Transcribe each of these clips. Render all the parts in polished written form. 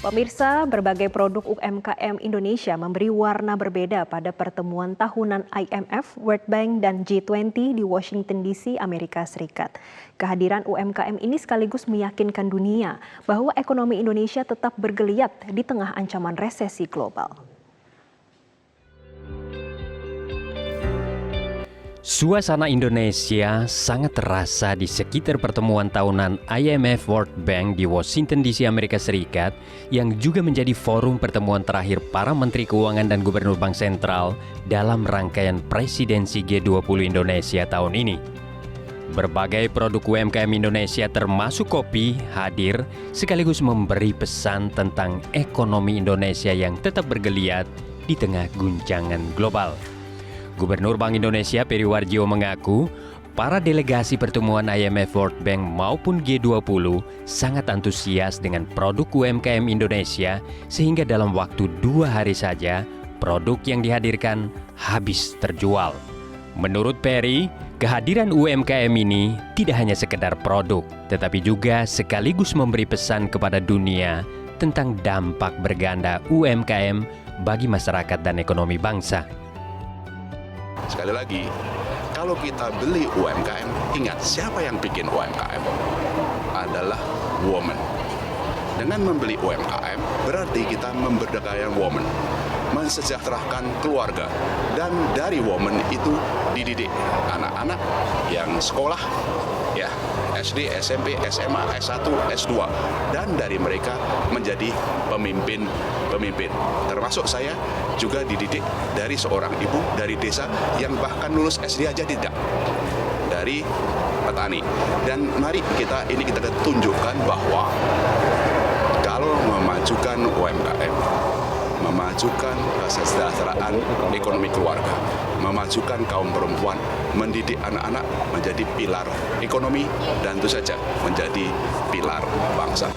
Pemirsa, berbagai produk UMKM Indonesia memberi warna berbeda pada pertemuan tahunan IMF, World Bank, dan G20 di Washington DC, Amerika Serikat. Kehadiran UMKM ini sekaligus meyakinkan dunia bahwa ekonomi Indonesia tetap bergeliat di tengah ancaman resesi global. Suasana Indonesia sangat terasa di sekitar pertemuan tahunan IMF World Bank di Washington DC, Amerika Serikat, yang juga menjadi forum pertemuan terakhir para Menteri Keuangan dan Gubernur Bank Sentral dalam rangkaian Presidensi G20 Indonesia tahun ini. Berbagai produk UMKM Indonesia termasuk kopi hadir sekaligus memberi pesan tentang ekonomi Indonesia yang tetap bergeliat di tengah guncangan global. Gubernur Bank Indonesia Peri Warjio mengaku, para delegasi pertemuan IMF World Bank maupun G20 sangat antusias dengan produk UMKM Indonesia sehingga dalam waktu 2 hari saja produk yang dihadirkan habis terjual. Menurut Peri, kehadiran UMKM ini tidak hanya sekedar produk, tetapi juga sekaligus memberi pesan kepada dunia tentang dampak berganda UMKM bagi masyarakat dan ekonomi bangsa. Sekali lagi, kalau kita beli UMKM, ingat siapa yang bikin UMKM? Adalah woman. Dengan membeli UMKM, berarti kita memberdayakan woman, mensejahterakan keluarga. Dan dari woman itu dididik anak-anak yang sekolah, ya SD, SMP, SMA, S1, S2. Dan dari mereka menjadi pemimpin. Termasuk saya juga dididik dari seorang ibu dari desa yang bahkan lulus SD aja tidak. Dari petani. Dan mari kita tunjukkan bahwa kalau memajukan UMKM, memajukan kesejahteraan ekonomi keluarga, memajukan kaum perempuan, mendidik anak-anak menjadi pilar ekonomi dan tentu saja menjadi pilar bangsa.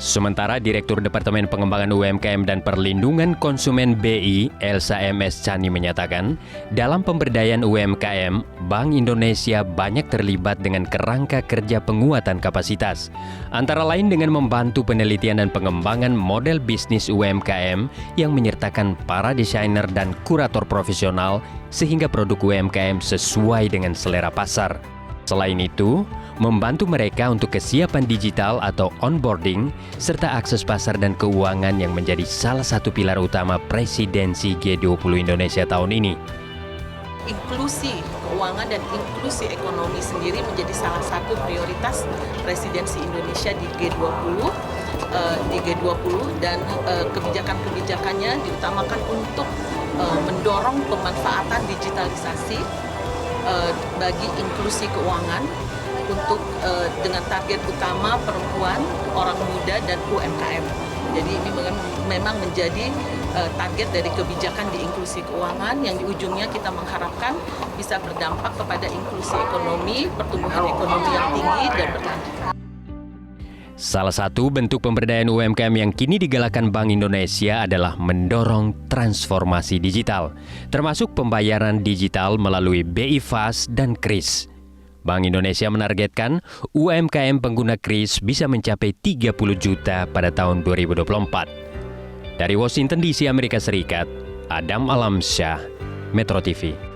Sementara Direktur Departemen Pengembangan UMKM dan Perlindungan Konsumen BI, Elsa MS Chani menyatakan, dalam pemberdayaan UMKM, Bank Indonesia banyak terlibat dengan kerangka kerja penguatan kapasitas, antara lain dengan membantu penelitian dan pengembangan model bisnis UMKM yang menyertakan para desainer dan kurator profesional sehingga produk UMKM sesuai dengan selera pasar. Selain itu, membantu mereka untuk kesiapan digital atau onboarding, serta akses pasar dan keuangan yang menjadi salah satu pilar utama Presidensi G20 Indonesia tahun ini. Inklusi keuangan dan inklusi ekonomi sendiri menjadi salah satu prioritas Presidensi Indonesia di G20, dan kebijakan-kebijakannya diutamakan untuk mendorong pemanfaatan digitalisasi bagi inklusi keuangan untuk dengan target utama perempuan, orang muda, dan UMKM. Jadi ini memang menjadi target dari kebijakan di inklusi keuangan yang di ujungnya kita mengharapkan bisa berdampak kepada inklusi ekonomi, pertumbuhan ekonomi yang tinggi dan berlanjut. Salah satu bentuk pemberdayaan UMKM yang kini digalakkan Bank Indonesia adalah mendorong transformasi digital, termasuk pembayaran digital melalui BI Fast dan KRIS. Bank Indonesia menargetkan UMKM pengguna KRIS bisa mencapai 30 juta pada tahun 2024. Dari Washington DC, Amerika Serikat, Adam Alamsyah, Metro TV.